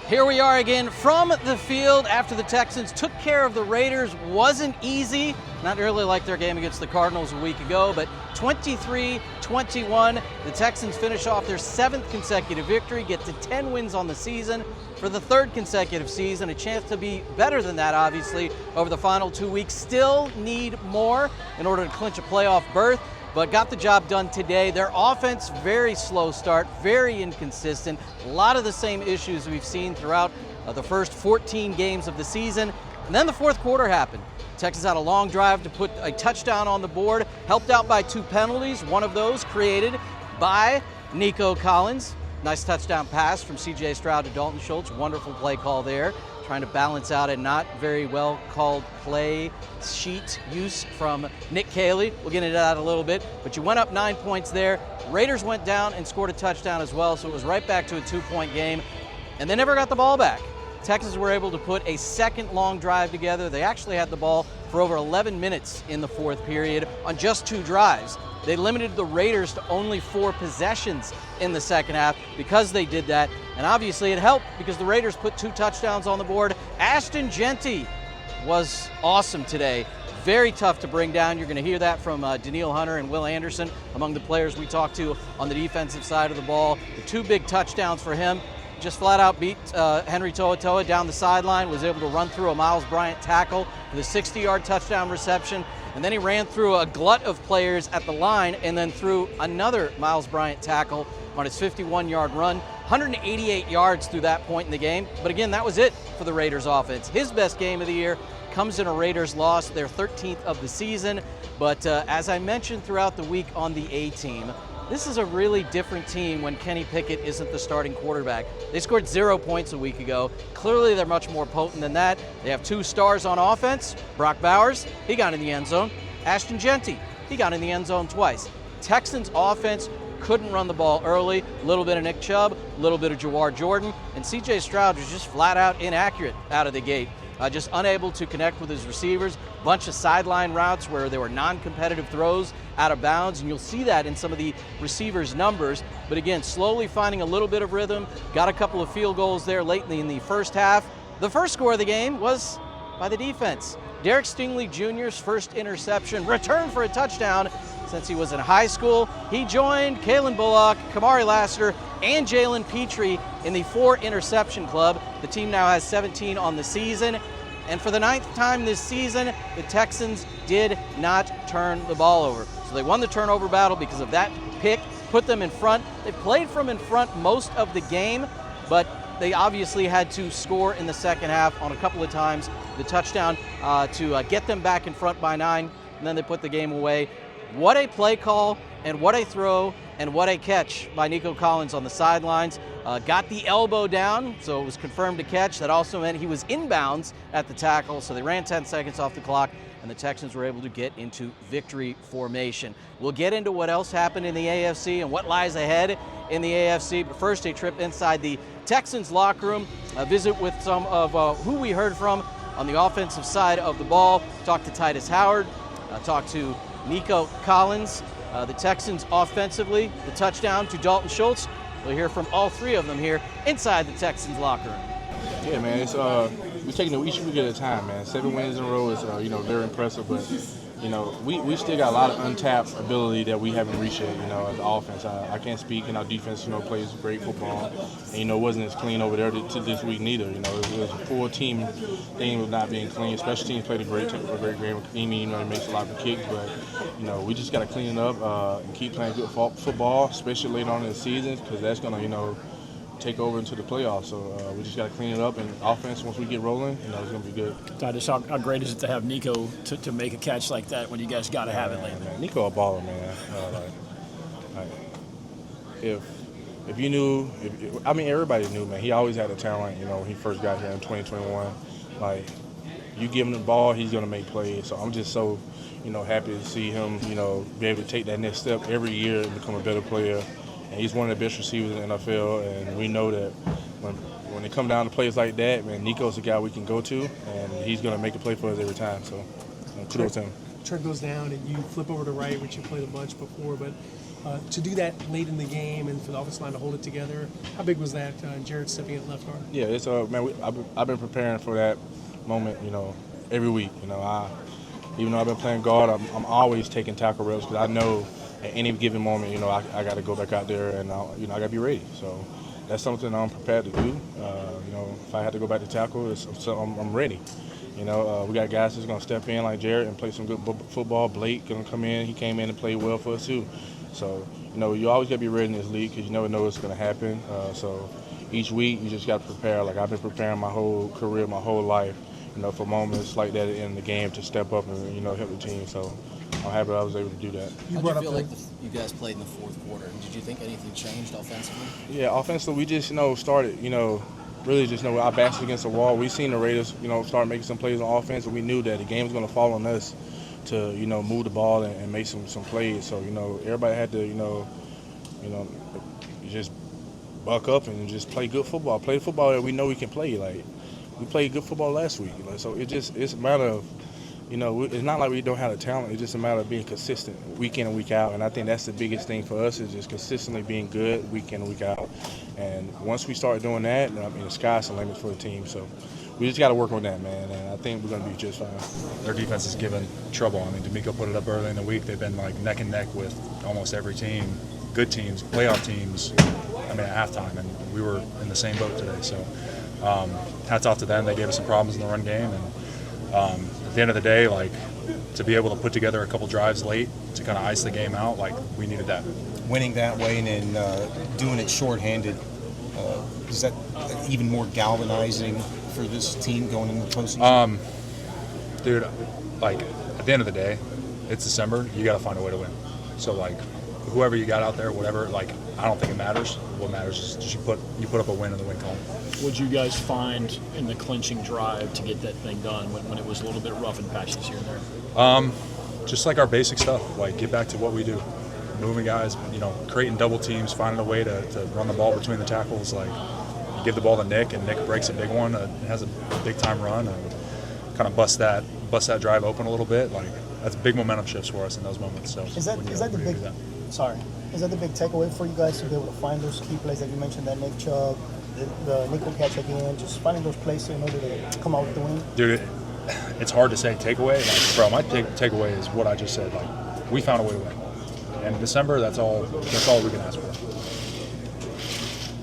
Here we are again from the field after the Texans took care of the Raiders. Wasn't easy, not really like their game against the Cardinals a week ago, but 23-21. The Texans finish off their 7th consecutive victory, get to 10 wins on the season for the 3rd consecutive season. A chance to be better than that, obviously, over the final 2 weeks. Still need more in order to clinch a playoff berth, but got the job done today. Their offense, very slow start, very inconsistent. A lot of the same issues we've seen throughout the first 14 games of the season. And then the fourth quarter happened. Texas had a long drive to put a touchdown on the board, helped out by 2 penalties. One of those created by Nico Collins. Nice touchdown pass from C.J. Stroud to Dalton Schultz. Wonderful play call there. Trying to balance out a not very well called play sheet use from Nick Caley. We'll get into that a little bit, but you went up 9 points there. Raiders went down and scored a touchdown as well, so it was right back to a 2-point game, and they never got the ball back. Texans were able to put a second long drive together. They actually had the ball for over 11 minutes in the fourth period on just 2 drives. They limited the Raiders to only 4 possessions in the second half because they did that. And obviously it helped because the Raiders put 2 touchdowns on the board. Ashton Jeanty was awesome today. Very tough to bring down. You're going to hear that from Danielle Hunter and Will Anderson, among the players we talked to on the defensive side of the ball. The 2 big touchdowns for him. Just flat out beat Henry To'oTo'o down the sideline, was able to run through a Miles Bryant tackle with a 60-yard touchdown reception. And then he ran through a glut of players at the line and then threw another Miles Bryant tackle on his 51-yard run. 188 yards through that point in the game. But again, that was it for the Raiders offense. His best game of the year comes in a Raiders loss, their 13th of the season. But as I mentioned throughout the week on the A-team, this is a really different team when Kenny Pickett isn't the starting quarterback. They scored 0 points a week ago. Clearly, they're much more potent than that. They have 2 stars on offense. Brock Bowers, he got in the end zone. Ashton Jeanty, he got in the end zone twice. Texans offense couldn't run the ball early. A little bit of Nick Chubb, a little bit of Jawar Jordan, and C.J. Stroud was just flat out inaccurate out of the gate. Just unable to connect with his receivers. Bunch of sideline routes where there were non-competitive throws out of bounds, and you'll see that in some of the receivers' numbers. But again, slowly finding a little bit of rhythm. Got a couple of field goals there late in the first half. The first score of the game was by the defense. Derek Stingley Jr.'s first interception, returned for a touchdown since he was in high school. He joined Kalen Bullock, Kamari Lassiter, and Jalen Petrie in the 4 interception club. The team now has 17 on the season. And for the 9th time this season, the Texans did not turn the ball over. So they won the turnover battle because of that pick, put them in front. They played from in front most of the game, but they obviously had to score in the second half on a couple of times. The touchdown to get them back in front by 9, and then they put the game away. What a play call, and what a throw, and what a catch by Nico Collins on the sidelines. Got the elbow down, so it was confirmed to catch. That also meant he was inbounds at the tackle, so they ran 10 seconds off the clock, and the Texans were able to get into victory formation. We'll get into what else happened in the AFC and what lies ahead in the AFC, but first a trip inside the Texans locker room, a visit with some of who we heard from on the offensive side of the ball. Talked to Tytus Howard, talked to Nico Collins. The Texans offensively, the touchdown to Dalton Schultz. We'll hear from all 3 of them here inside the Texans locker room. Yeah, man, it's we're taking it each week at a time, man. 7 wins in a row is very impressive, but we still got a lot of untapped ability that we haven't reached yet. As the offense, I can't speak, and our defense plays great football, and it wasn't as clean over there to this week neither. It was a full team thing with not being clean. Special teams played a great game. He makes a lot of kicks, but we just got to clean it up and keep playing good football, especially later on in the season, because that's gonna take over into the playoffs. So we just got to clean it up, and offense, once we get rolling, it's going to be good. Tytus, how great is it to have Nico to make a catch like that when you guys got to have it lately? Man, Nico a baller, man. If you knew, everybody knew, man. He always had a talent, when he first got here in 2021. You give him the ball, he's going to make plays. So I'm just so, happy to see him, be able to take that next step every year and become a better player. And he's one of the best receivers in the NFL, and we know that when it come down to plays like that, man, Nico's the guy we can go to, and he's going to make a play for us every time. So kudos to him. Trent goes down, and you flip over to right, which you played a bunch before, but To do that late in the game and for the offensive line to hold it together, how big was that? Jared stepping at left guard. Yeah, it's man. I've been preparing for that moment, every week. Even though I've been playing guard, I'm always taking tackle reps because I know at any given moment, I got to go back out there and I got to be ready. So that's something I'm prepared to do. If I had to go back to tackle, I'm ready. We got guys that's going to step in like Jared and play some good football. Blake going to come in. He came in and played well for us too. So, you always got to be ready in this league because you never know what's going to happen. So each week you just got to prepare. Like I've been preparing my whole career, my whole life, for moments like that in the game to step up and, help the team. So I'm happy I was able to do that. How did you feel like you guys played in the fourth quarter? Did you think anything changed offensively? Yeah, offensively we just, started, really just our backs against the wall. We seen the Raiders, start making some plays on offense, and we knew that the game was going to fall on us to, move the ball and make some plays. So, everybody had to, just buck up and just play good football. Play football that we know we can play. Like, we played good football last week. So it's a matter of, it's not like we don't have the talent. It's just a matter of being consistent week in and week out. And I think that's the biggest thing for us is just consistently being good week in and week out. And once we start doing that, the sky's the limit for the team. So we just got to work on that, man. And I think we're going to be just fine. Their defense is given trouble. D'Amico put it up early in the week. They've been like neck and neck with almost every team, good teams, playoff teams, at halftime. And we were in the same boat today. So hats off to them. They gave us some problems in the run game. And at the end of the day, to be able to put together a couple drives late to kind of ice the game out, we needed that. Winning that way and then doing it shorthanded, is that even more galvanizing for this team going into the postseason? Dude, at the end of the day, it's December. You got to find a way to win. So, whoever you got out there, whatever, I don't think it matters. What matters is just you put up a win in the win column. What'd you guys find in the clinching drive to get that thing done when it was a little bit rough and patches here and there? Just our basic stuff, get back to what we do. Moving guys, creating double teams, finding a way to run the ball between the tackles. You give the ball to Nick, and Nick breaks a big one, has a big-time run, and kind of bust that drive open a little bit. That's big momentum shifts for us in those moments. So is that the big? Sorry, is that the big takeaway for you guys to be able to find those key plays that you mentioned, that Nick Chubb, the nickel catch again, just finding those plays in order to come out with the win? Dude, it's hard to say takeaway. My takeaway is what I just said. We found a way to win. And in December, that's all we can ask for.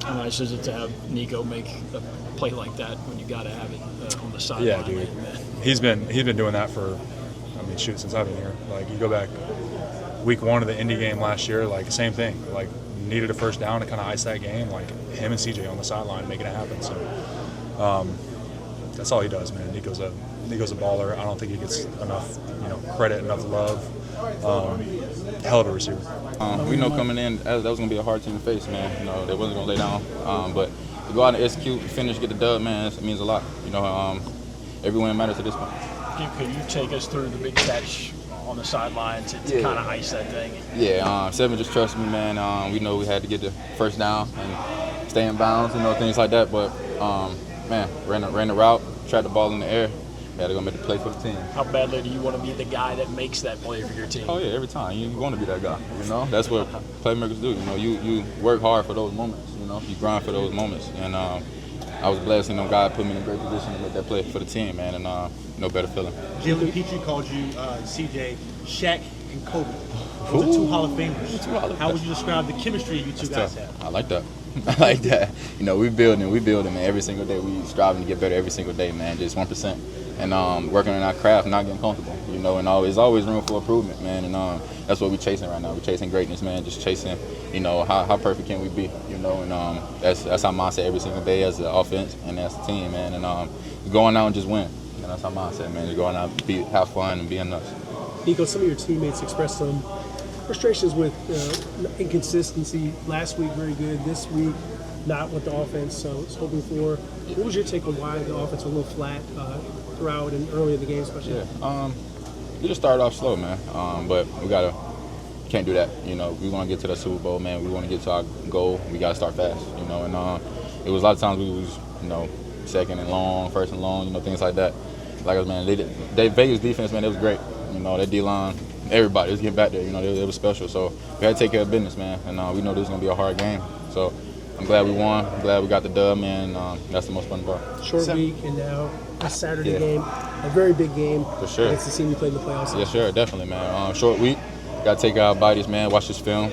How nice is it to have Nico make a play like that when you got to have it on the sideline? Yeah, dude. He's been doing that for, since I've been here. You go back week one of the Indy game last year, same thing. Needed a first down to kind of ice that game. Him and CJ on the sideline making it happen. So that's all he does, man. Nico's a baller. I don't think he gets enough credit, enough love. Hell of a receiver. We know coming in that was going to be a hard team to face, man. They wasn't going to lay down. But to go out and execute, finish, get the dub, man, it means a lot. Every win matters at this point. Could you take us through the big catch on the sideline to kind of ice that thing? Yeah, Seven just trusted me, man. We know we had to get the first down and stay in bounds, things like that. But, man, ran the route, tried the ball in the air. We had to go make the play for the team. How badly do you want to be the guy that makes that play for your team? Oh, yeah, every time. You want to be that guy, That's what playmakers do. You work hard for those moments, You grind for those moments. And I was blessed, God put me in a great position to make that play for the team, man, and no better feeling. Jim Petrie called you, CJ, Shaq and Kobe. Those are two Hall of Famers. How would you describe the chemistry you two guys have? I like that. I like that. We building, man. Every single day, we striving to get better every single day, man. Just 1%. And working on our craft, not getting comfortable, and there's always room for improvement, man. And that's what we're chasing right now. We're chasing greatness, man. Just chasing, how perfect can we be, And that's our mindset every single day as the offense and as a team, man. And going out and just win. And that's our mindset, man. Just going out, have fun, and being nuts. Nico, some of your teammates expressed some frustrations with inconsistency. Last week, very good. This week, not with the offense. So I was hoping for. What was your take on why the offense was a little flat throughout and early in the game, especially? Yeah, we just started off slow, man. But we can't do that. We want to get to the Super Bowl, man. We want to get to our goal. We got to start fast, And it was a lot of times we was, second and long, first and long, things like that. Like I was, man, they Vegas defense, man, it was great. That D-line everybody was getting back there. You know, it was special. So we had to take care of business, man. And we know this was gonna be a hard game. So I'm glad we won. I'm glad we got the dub, man. That's the most fun part. Short week and now a Saturday game, a very big game. For sure. Against the team we played in the playoffs. Yes, sure, definitely, man. Short week. Got to take our bodies, man. Watch this film.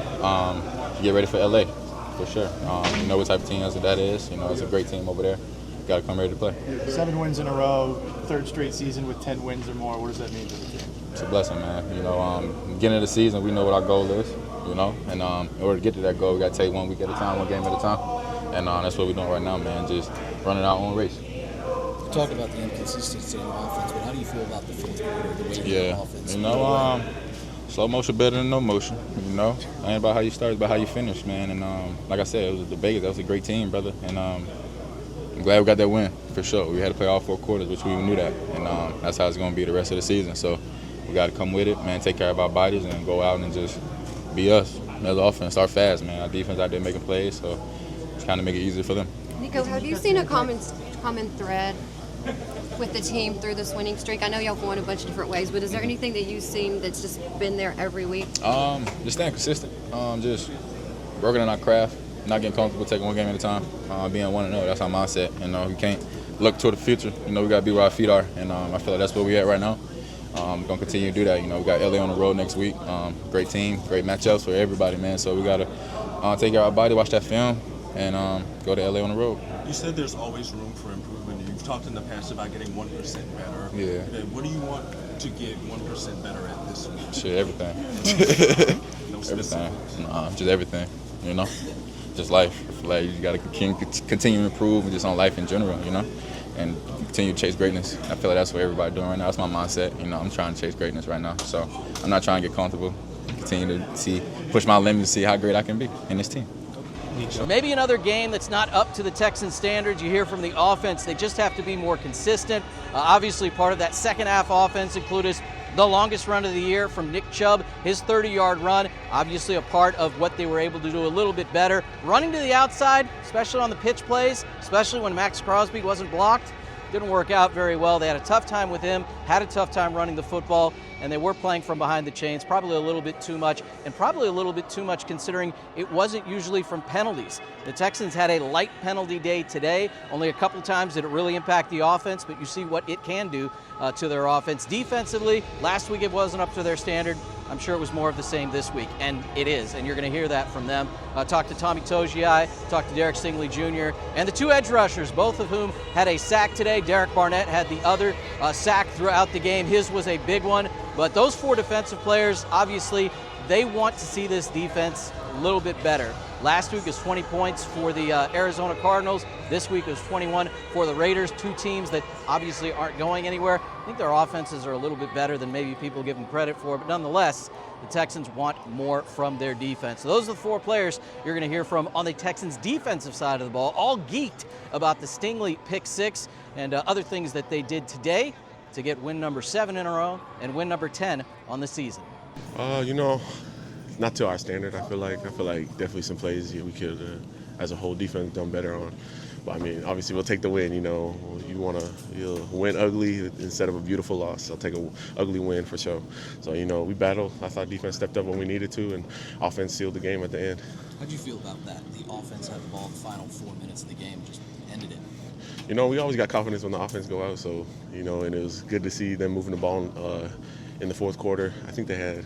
Get ready for LA, for sure. You know what type of team that is. You know, it's a great team over there. Got to come ready to play. 7 wins in a row, third straight season with 10 wins or more. What does that mean to the team? It's a blessing, man. You know, beginning of the season, we know what our goal is. You know, and in order to get to that goal, we got to take one week at a time, one game at a time, and that's what we're doing right now, man. Just running our own race. Talk about the inconsistency in the offense, but how do you feel about the fourth quarter, the way the offense? You know, slow motion better than no motion. You know, it ain't about how you start, it's about how you finish, man. And like I said, it was the Vegas. That was a great team, brother. And I'm glad we got that win for sure. We had to play all 4 quarters, which we knew that, and that's how it's going to be the rest of the season. So we got to come with it, man. Take care of our bodies and go out and just be us as offense. Start fast, man. Our defense out there making plays, so it's kind of make it easier for them. Nico, have you seen a common thread with the team through this winning streak? I know y'all won a bunch of different ways, but is there anything that you've seen that's just been there every week? Just staying consistent. Just working on our craft, not getting comfortable, taking one game at a time, being 1-0. That's our mindset. You know, we can't look toward the future. You know, we got to be where our feet are, and I feel like that's where we're at right now. We're going to continue to do that. You know, we got LA on the road next week. Great team, great matchups for everybody, man. So we got to take care of our body, watch that film, and go to LA on the road. You said there's always room for improvement. You've talked in the past about getting 1% better. Yeah. What do you want to get 1% better at this week? Shit, everything. No everything. Just everything, you know? Just life. I feel like you got to continue to improve just on life in general, you know? And continue to chase greatness. I feel like that's what everybody's doing right now. That's my mindset. You know, I'm trying to chase greatness right now. So I'm not trying to get comfortable. Continue to push my limits to see how great I can be in this team. Maybe another game that's not up to the Texans standards. You hear from the offense, they just have to be more consistent. Obviously, part of that second half offense included the longest run of the year from Nick Chubb, his 30-yard run. Obviously a part of what they were able to do a little bit better. Running to the outside, especially on the pitch plays, especially when Max Crosby wasn't blocked, didn't work out very well. They had a tough time with him, had a tough time running the football, and they were playing from behind the chains, probably a little bit too much, and probably a little bit too much considering it wasn't usually from penalties. The Texans had a light penalty day today. Only a couple times did it really impact the offense, but you see what it can do to their offense. Defensively, last week it wasn't up to their standard. I'm sure it was more of the same this week, and it is, and you're going to hear that from them. Talk to Tommy Togiai, talk to Derek Stingley Jr., and the 2 edge rushers, both of whom had a sack today. Derek Barnett had the other sack throughout the game. His was a big one, but those 4 defensive players, obviously, they want to see this defense a little bit better. Last week was 20 points for the Arizona Cardinals. This week was 21 for the Raiders, 2 teams that obviously aren't going anywhere. I think their offenses are a little bit better than maybe people give them credit for, but nonetheless, the Texans want more from their defense. So those are the 4 players you're going to hear from on the Texans' defensive side of the ball, all geeked about the Stingley pick 6 and other things that they did today to get win number 7 in a row and win number 10 on the season. You know, not to our standard. I feel like definitely some plays we could, as a whole defense, done better on. But I mean, obviously we'll take the win. You know, you want to win ugly instead of a beautiful loss. I'll take an ugly win for sure. So you know, we battled. I thought defense stepped up when we needed to, and offense sealed the game at the end. How do you feel about that? The offense had the ball in the final 4 minutes of the game, just ended it. You know, we always got confidence when the offense go out. So you know, and it was good to see them moving the ball in the fourth quarter. I think they had,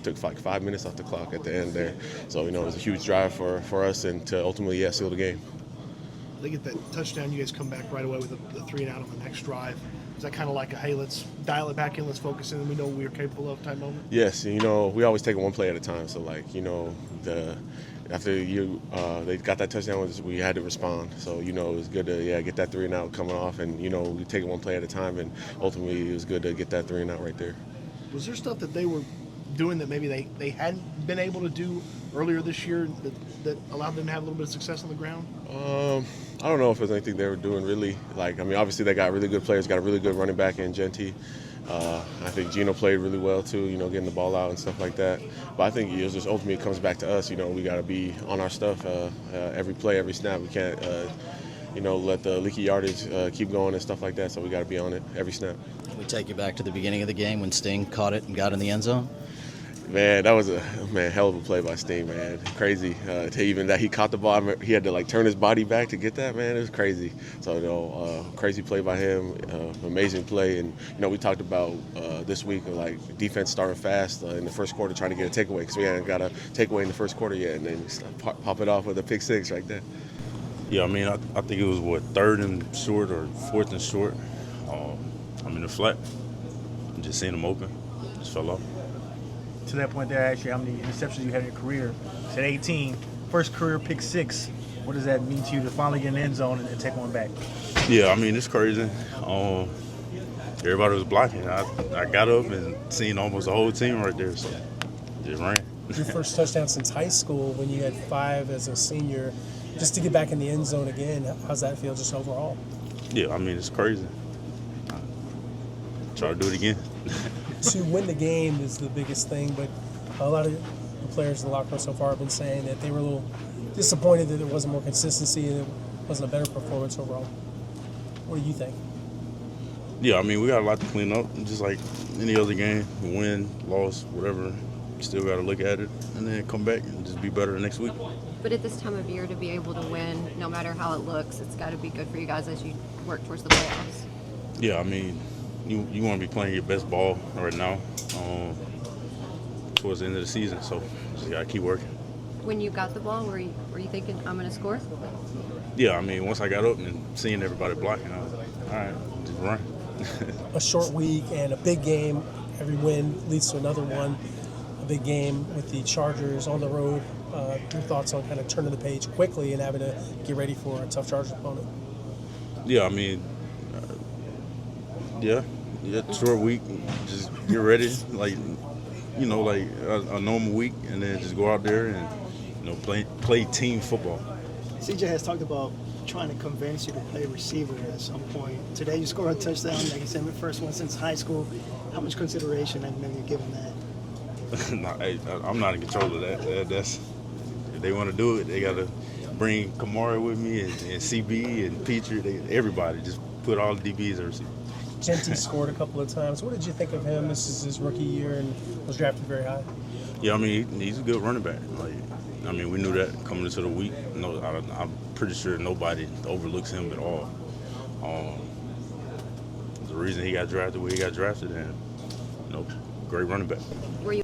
took like 5 minutes off the clock at the end there. So, you know, it was a huge drive for us and to ultimately, seal the game. They get that touchdown, you guys come back right away with the 3 and out on the next drive. Is that kind of like hey, let's dial it back in, let's focus in, and we know what we're capable of type moment? Yes, you know, we always take it one play at a time. So, like, you know, after they got that touchdown, we had to respond. So, you know, it was good to, get that 3 and out coming off. And, you know, we take it one play at a time, and ultimately it was good to get that 3 and out right there. Was there stuff that they were doing that maybe they hadn't been able to do earlier this year that allowed them to have a little bit of success on the ground? I don't know if there's anything they were doing really. Like, I mean, obviously they got really good players, got a really good running back in Genty. I think Gino played really well too, you know, getting the ball out and stuff like that. But I think it just ultimately comes back to us. You know, we got to be on our stuff every play, every snap. We can't, let the leaky yardage keep going and stuff like that. So we got to be on it every snap. Can we take you back to the beginning of the game when Sting caught it and got in the end zone? Man, that was a hell of a play by Sting, man. Crazy to even that he caught the ball. He had to like turn his body back to get that, man. It was crazy. So crazy play by him, amazing play. And we talked about this week of like defense starting fast in the first quarter, trying to get a takeaway because we hadn't got a takeaway in the first quarter yet, and then pop it off with a pick six right there. Yeah, I mean, I think it was third and short or fourth and short. I'm in the flat, just seeing him open, just fell off. To that point there, actually, how many interceptions you had in your career? You said 18. First career pick six. What does that mean to you to finally get in the end zone and take one back? Yeah, I mean, it's crazy. Everybody was blocking. I got up and seen almost the whole team right there, so just ran. Your first touchdown since high school when you had 5 as a senior. Just to get back in the end zone again, how's that feel just overall? Yeah, I mean, it's crazy. Try to do it again. To win the game is the biggest thing, but a lot of the players in the locker room so far have been saying that they were a little disappointed that there wasn't more consistency and it wasn't a better performance overall. What do you think? Yeah, I mean, we got a lot to clean up, just like any other game. Win, loss, whatever. Still got to look at it and then come back and just be better next week. But at this time of year, to be able to win, no matter how it looks, it's got to be good for you guys as you work towards the playoffs. Yeah, I mean, you want to be playing your best ball right now towards the end of the season, so just got to keep working. When you got the ball, were you thinking, I'm going to score? Yeah, I mean, once I got up and seeing everybody blocking, I was like, all right, just run. A short week and a big game. Every win leads to another one. A big game with the Chargers on the road. Your thoughts on kind of turning the page quickly and having to get ready for a tough Chargers opponent? Yeah, I mean, short week. Just get ready, like a normal week, and then just go out there and play team football. CJ has talked about trying to convince you to play receiver at some point. Today you scored a touchdown, like you said, the first one since high school. How much consideration have you given that? No, I'm not in control of that. That's if they want to do it, they got to bring Kamara with me and CB and Petrie. Everybody just put all the DBs at receiver. Genty scored a couple of times. What did you think of him? This is his rookie year and was drafted very high. Yeah, I mean, he's a good running back. We knew that coming into the week. No, I'm pretty sure nobody overlooks him at all. The reason he got drafted where he got drafted, and great running back.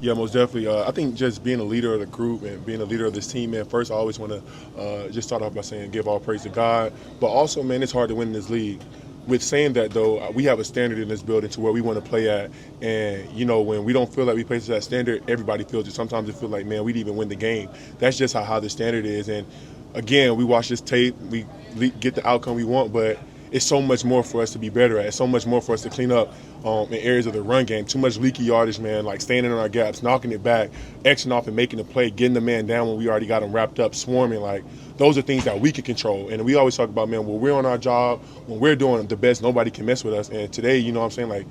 Yeah, most definitely. I think just being a leader of the group and being a leader of this team, man, first I always want to just start off by saying give all praise to God. But also, man, it's hard to win this league. With saying that, though, we have a standard in this building to where we want to play at. And, when we don't feel like we play to that standard, everybody feels it. Sometimes it feels like, man, we didn't even win the game. That's just how high the standard is. And, again, we watch this tape. We get the outcome we want, but it's so much more for us to be better at. It's so much more for us to clean up in areas of the run game. Too much leaky yardage, man, like standing in our gaps, knocking it back, Xing off and making a play, getting the man down when we already got him wrapped up, swarming. Like, those are things that we can control. And we always talk about, man, when we're on our job, when we're doing the best, nobody can mess with us. And today, you know what I'm saying, like,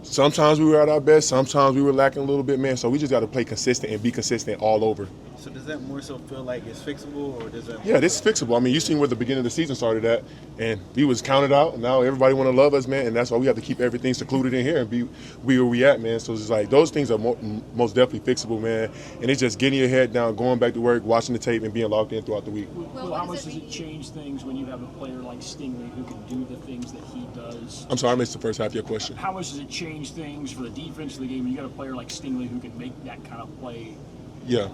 sometimes we were at our best, sometimes we were lacking a little bit, man. So we just got to play consistent and be consistent all over. So does that more so feel like it's fixable, or does that? Yeah, this is fixable. I mean, you seen where the beginning of the season started at, and we was counted out, and now everybody want to love us, man, and that's why we have to keep everything secluded in here and be where we at, man. So it's like those things are most definitely fixable, man, and it's just getting your head down, going back to work, watching the tape, and being logged in throughout the week. Well, how much does it change things when you have a player like Stingley who can do the things that he does? I'm sorry, I missed the first half of your question. How much does it change things for the defense of the game when you got a player like Stingley who can make that kind of play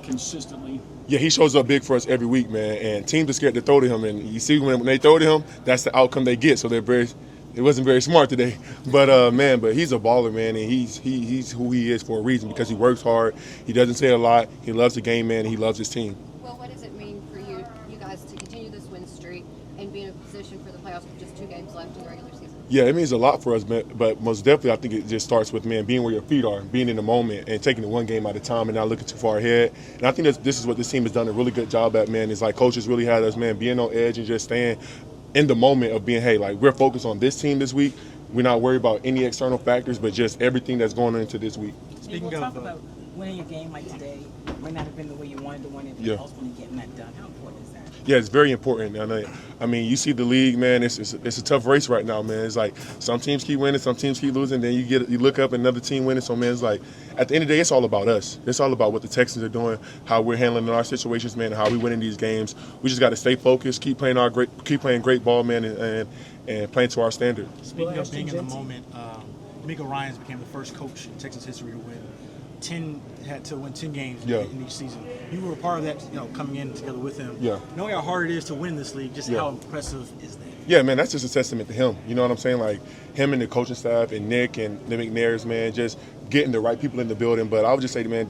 consistently? Yeah, he shows up big for us every week, man, and teams are scared to throw to him, and you see when they throw to him, that's the outcome they get, so it wasn't very smart today. But, but he's a baller, man, and he's who he is for a reason, because he works hard, he doesn't say a lot, he loves the game, man, and he loves his team. Well, what does it mean for you guys to continue this win streak and be in a position for the playoffs with just 2 games left in the regular season? Yeah, it means a lot for us, but most definitely I think it just starts with, man, being where your feet are, being in the moment, and taking it one game at a time and not looking too far ahead. And I think this is what this team has done a really good job at, man. It's like coaches really had us, man, being on edge and just staying in the moment of being, hey, like, we're focused on this team this week. We're not worried about any external factors, but just everything that's going into this week. Speaking of talk about winning a game like today might not have been the way you wanted to win it, but ultimately getting that done. How important is that? Yeah, it's very important. I mean, you see the league, man. It's a tough race right now, man. It's like some teams keep winning, some teams keep losing. Then you look up another team winning. So man, it's like at the end of the day, it's all about us. It's all about what the Texans are doing, how we're handling our situations, man, and how we win in these games. We just got to stay focused, keep playing great ball, man, and playing to our standard. Speaking of being in the moment, D'Amico Ryans became the first coach in Texas history to win 10 games in each season. You were a part of that, coming in together with him. Yeah. Knowing how hard it is to win this league, just how impressive is that? Yeah, man, that's just a testament to him. You know what I'm saying? Like him and the coaching staff and Nick and the McNairs, man, just getting the right people in the building. But I would just say, man,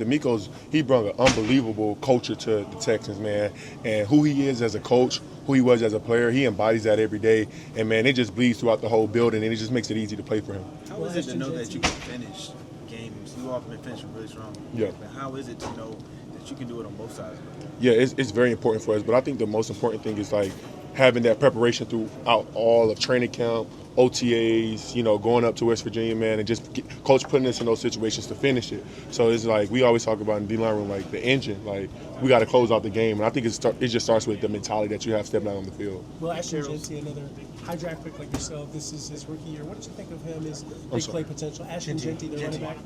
he brought an unbelievable culture to the Texans, man. And who he is as a coach, who he was as a player, he embodies that every day. And, man, it just bleeds throughout the whole building, and it just makes it easy to play for him. How is it to know that you can finish games? You all have been finishing really strong. Yeah. But how is it to know that you can do it on both sides of the ball? Yeah, it's very important for us. But I think the most important thing is, like, having that preparation throughout all of training camp, OTAs, going up to West Virginia, man, and just coach putting us in those situations to finish it. So it's like we always talk about in the D-line room, like the engine, like we got to close out the game. And I think it just starts with the mentality that you have stepping out on the field. Well, Ashton Jeanty, another high draft pick like yourself, this is his rookie year. What did you think of him, his big play potential? Ashton Jeanty, the running back.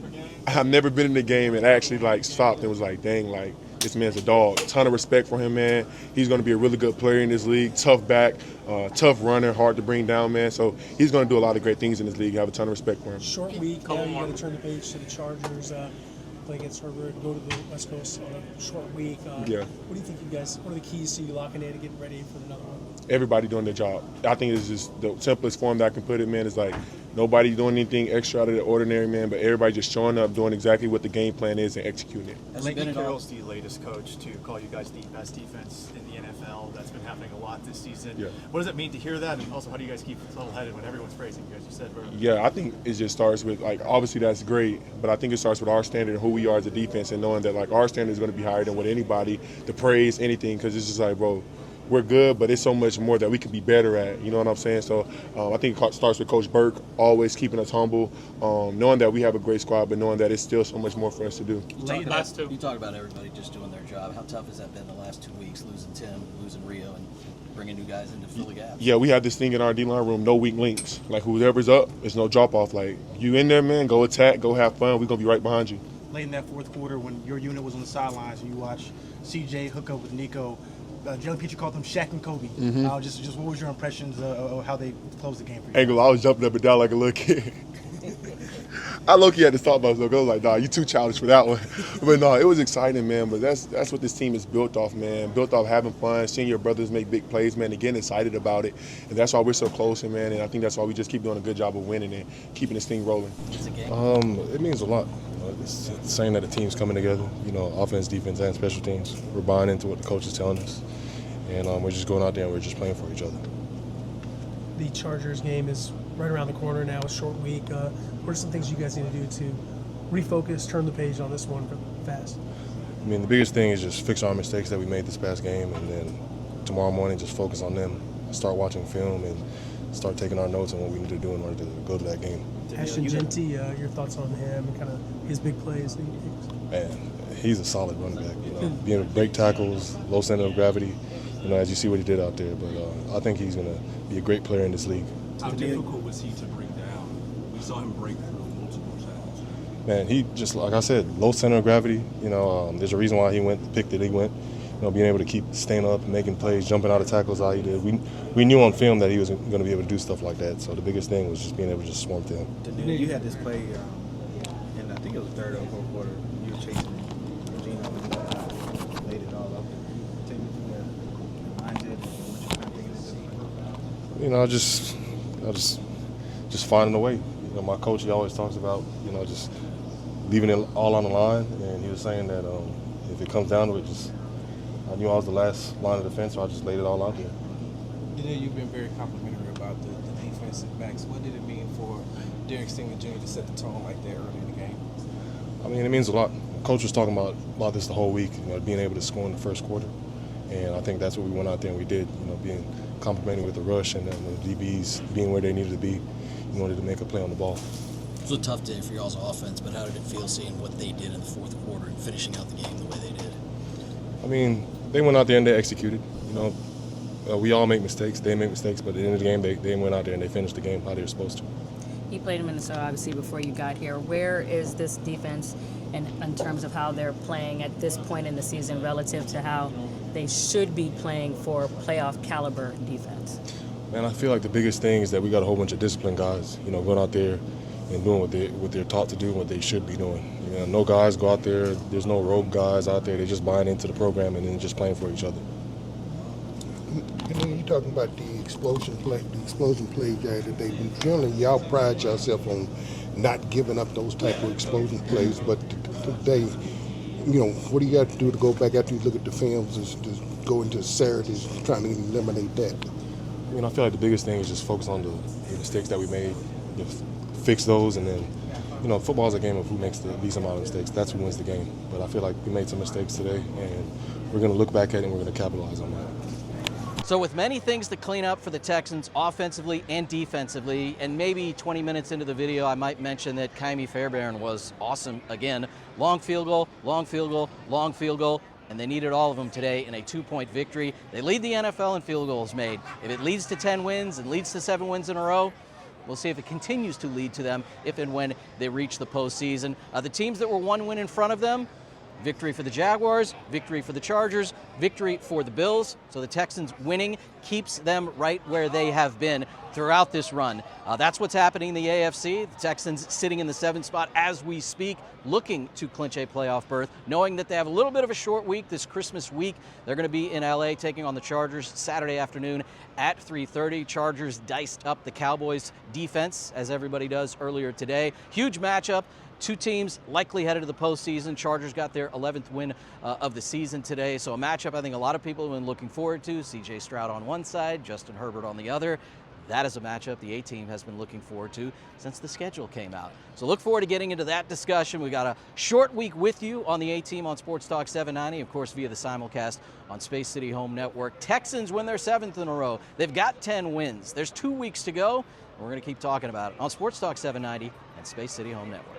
I've never been in the game and actually stopped and was like, dang, like this man's a dog. Ton of respect for him, man. He's going to be a really good player in this league. Tough back, tough runner, hard to bring down, man. So he's going to do a lot of great things in this league. I have a ton of respect for him. Short week, now you got to turn the page to the Chargers, play against Herbert, go to the West Coast on a short week. What do you think what are the keys to you locking in and getting ready for another one? Everybody doing their job. I think it's just the simplest form that I can put it, man, is like nobody doing anything extra out of the ordinary, man, but everybody just showing up, doing exactly what the game plan is and executing it. Nico Collins, the latest coach to call you guys the best defense in the NFL. That's been happening a lot this season. Yeah. What does it mean to hear that? And also, how do you guys keep level-headed when everyone's praising you guys? You said Yeah, I think it just starts with, like, obviously that's great, but I think it starts with our standard and who we are as a defense and knowing that, like, our standard is going to be higher than what anybody to praise anything, because it's just like, bro, we're good, but it's so much more that we can be better at. You know what I'm saying? So I think it starts with Coach Burke, always keeping us humble, knowing that we have a great squad, but knowing that it's still so much more for us to do. You talk about everybody just doing their job. How tough has that been the last 2 weeks, losing Tim, losing Rio, and bringing new guys in to fill the gaps? Yeah, we have this thing in our D-line room, no weak links. Like, whoever's up, there's no drop-off. Like, you in there, man, go attack, go have fun. We're going to be right behind you. Late in that fourth quarter, when your unit was on the sidelines and you watched CJ hook up with Nico, Jelly Peter called them Shaq and Kobe. Just what was your impressions of how they closed the game for you? Angle, I was jumping up and down like a little kid. I low-key had to stop myself. I was like, nah, you too childish for that one. But no, it was exciting, man. But that's what this team is built off, man. Built off having fun, seeing your brothers make big plays, man, and getting excited about it. And that's why we're so close, man. And I think that's why we just keep doing a good job of winning and keeping this thing rolling. It means a lot. It's saying that the team's coming together, offense, defense, and special teams. We're buying into what the coach is telling us. And we're just going out there and we're just playing for each other. The Chargers game is right around the corner now, a short week. What are some things you guys need to do to refocus, turn the page on this one fast? I mean, the biggest thing is just fix our mistakes that we made this past game, and then tomorrow morning just focus on them, start watching film, and start taking our notes on what we need to do in order to go to that game. Ashton Jeanty, your thoughts on him and kind of his big plays? Man, he's a solid running back. Being able to break tackles, low center of gravity, as you see what he did out there. But I think he's going to be a great player in this league. How difficult was he to bring down? We saw him break through multiple times. Man, he just, like I said, low center of gravity. There's a reason why he went the pick that he went. Being able to keep staying up, making plays, jumping out of tackles how he did. We knew on film that he was going to be able to do stuff like that. So the biggest thing was just being able to just swarm to him. Danielle, you had this play in, I think it was third or fourth quarter. You were chasing Gino and laid it all up. Take me through that mindset. What you kind of thinking I just finding a way. My coach, he always talks about, just leaving it all on the line. And he was saying that if it comes down to it, I knew I was the last line of defense, so I just laid it all out there. You've been very complimentary about the defensive backs. What did it mean for Derek Stingley Jr. to set the tone like that early in the game? I mean, it means a lot. Coach was talking about this the whole week, being able to score in the first quarter. And I think that's what we went out there and we did, being complimentary with the rush and the DBs being where they needed to be in order to make a play on the ball. It was a tough day for y'all's offense, but how did it feel seeing what they did in the fourth quarter and finishing out the game the way they did? I mean, they went out there and they executed. we all make mistakes. They make mistakes, but at the end of the game, they went out there and they finished the game how they were supposed to. You played in Minnesota, obviously, before you got here. Where is this defense in terms of how they're playing at this point in the season relative to how they should be playing for playoff caliber defense? Man, I feel like the biggest thing is that we got a whole bunch of disciplined guys, you know, going out there and doing what they're taught to do and what they should be doing. You know, no guys go out there, there's no rogue guys out there, they're just buying into the program and then just playing for each other. And then you're talking about the explosion play guy today. Generally, y'all pride yourself on not giving up those type of explosion plays, but today, you know, what do you got to do to go back after you look at the films and just go into Saturdays trying to eliminate that? I mean, I feel like the biggest thing is just focus on the mistakes that we made, just fix those, and then, you know, football is a game of who makes the least amount of mistakes. That's who wins the game. But I feel like we made some mistakes today, and we're going to look back at it and we're going to capitalize on that. So with many things to clean up for the Texans offensively and defensively, and maybe 20 minutes into the video, I might mention that Kaimi Fairbairn was awesome again. Long field goal, long field goal, long field goal, and they needed all of them today in a 2-point victory. They lead the NFL in field goals made. If it leads to 10 wins and leads to 7 wins in a row, we'll see if it continues to lead to them if and when they reach the postseason. The teams that were 1 win in front of them, victory for the Jaguars, victory for the Chargers, victory for the Bills. So the Texans winning keeps them right where they have been throughout this run. That's what's happening in the AFC. The Texans sitting in the 7th spot as we speak, looking to clinch a playoff berth, knowing that they have a little bit of a short week this Christmas week. They're going to be in LA taking on the Chargers Saturday afternoon at 3:30. Chargers diced up the Cowboys defense, as everybody does earlier today. Huge matchup. 2 teams likely headed to the postseason. Chargers got their 11th win of the season today. So a matchup I think a lot of people have been looking forward to. C.J. Stroud on one side, Justin Herbert on the other. That is a matchup the A-team has been looking forward to since the schedule came out. So look forward to getting into that discussion. We got a short week with you on the A-team on Sports Talk 790, of course, via the simulcast on Space City Home Network. Texans win their 7th in a row. They've got 10 wins. There's 2 weeks to go. And we're going to keep talking about it on Sports Talk 790 and Space City Home Network.